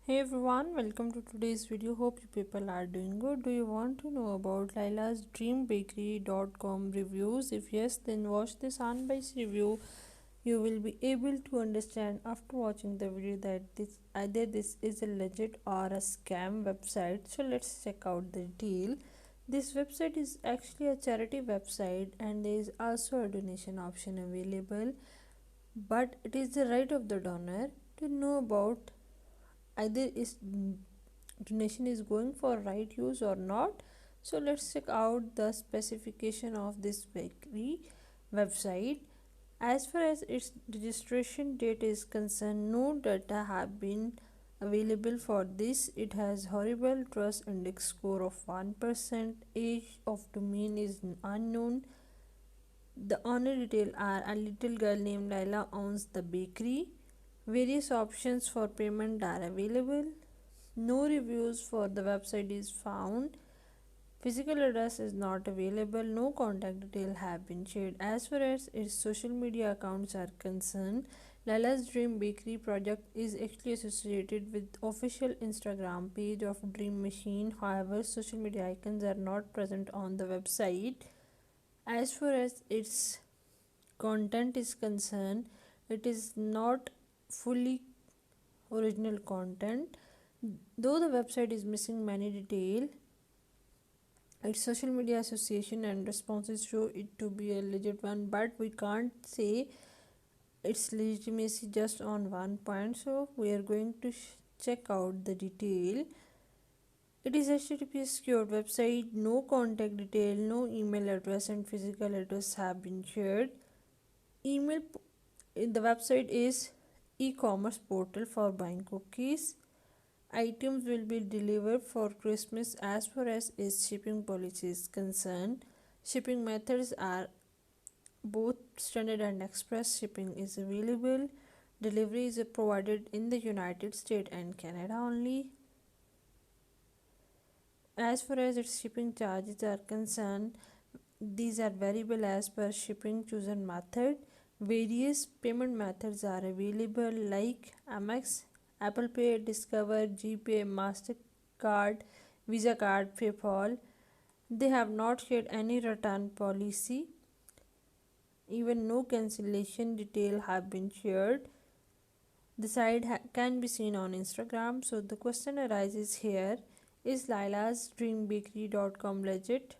Hey everyone, welcome to today's video. Hope you people are doing good. Do you want to know about Laila's dreambakery.com reviews? If yes, then watch this unbiased review. You will be able to understand after watching the video that this is a legit or a scam website. So let's check out the deal. This website is actually a charity website and there is also a donation option available, but it is the right of the donor to know about either is donation is going for right use or not. So let's check out the specification of this bakery website. As far as its registration date is concerned, no data have been available for this. It has horrible trust index score of 1%. Age of domain is unknown. The owner detail are a little girl named Laila owns the bakery. Various options for payment are available. No reviews for the website is found. Physical address is not available. No contact detail have been shared. As far as its social media accounts are concerned, Lala's Dream Bakery project is actually associated with official Instagram page of Dream Machine. However, social media icons are not present on the website. As far as its content is concerned, it is not fully original content. Though the website is missing many details, its social media association and responses show it to be a legit one, but we can't say its legitimacy just on one point. So we are going to check out the detail. It is HTTP secured website. No contact detail, no email address and physical address have been shared. Email in the website is e-commerce portal for buying cookies. Items will be delivered for Christmas. As far as its shipping policy is concerned, shipping methods are both standard and express shipping is available. Delivery is provided in the United States and Canada only. As far as its shipping charges are concerned, these are variable as per shipping chosen method. Various payment methods are available like Amex, Apple Pay, Discover, GPay, MasterCard, Visa card, PayPal. They have not shared any return policy. Even no cancellation detail have been shared. The site can be seen on Instagram. So the question arises here, is Laila's dreambakery.com legit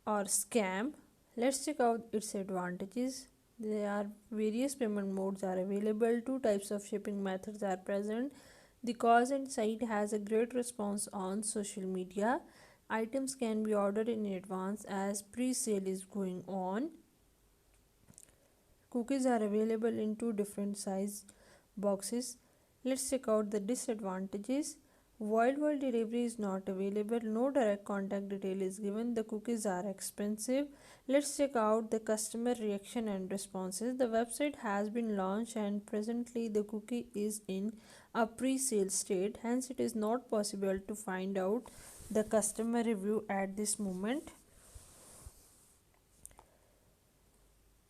or scam? Let's check out its advantages. There are various payment modes are available. Two types of shipping methods are present. The cause and site has a great response on social media. Items can be ordered in advance as pre-sale is going on. Cookies are available in two different size boxes. Let's check out the disadvantages. Worldwide delivery is not available. No direct contact detail is given. The cookies are expensive. Let's check out the customer reaction and responses. The website has been launched and presently the cookie is in a pre-sale state. Hence, it is not possible to find out the customer review at this moment.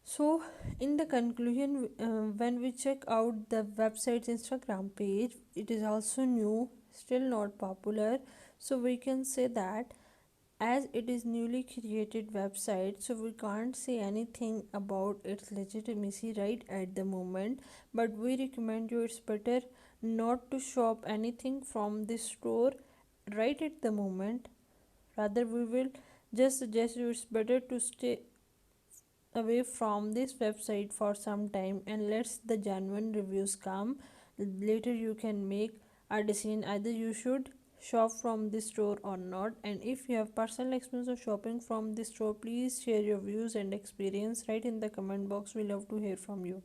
So, in the conclusion, when we check out the website's Instagram page, it is also new, still not popular. So, we can say that as it is newly created website, so we can't say anything about its legitimacy right at the moment. But we recommend you, it's better not to shop anything from this store right at the moment. Rather, we will just suggest you it's better to stay away from this website for some time and let the genuine reviews come. Later you can make a decision either you should shop from this store or not. And if you have personal experience of shopping from this store, please share your views and experience right in the comment box. We love to hear from you.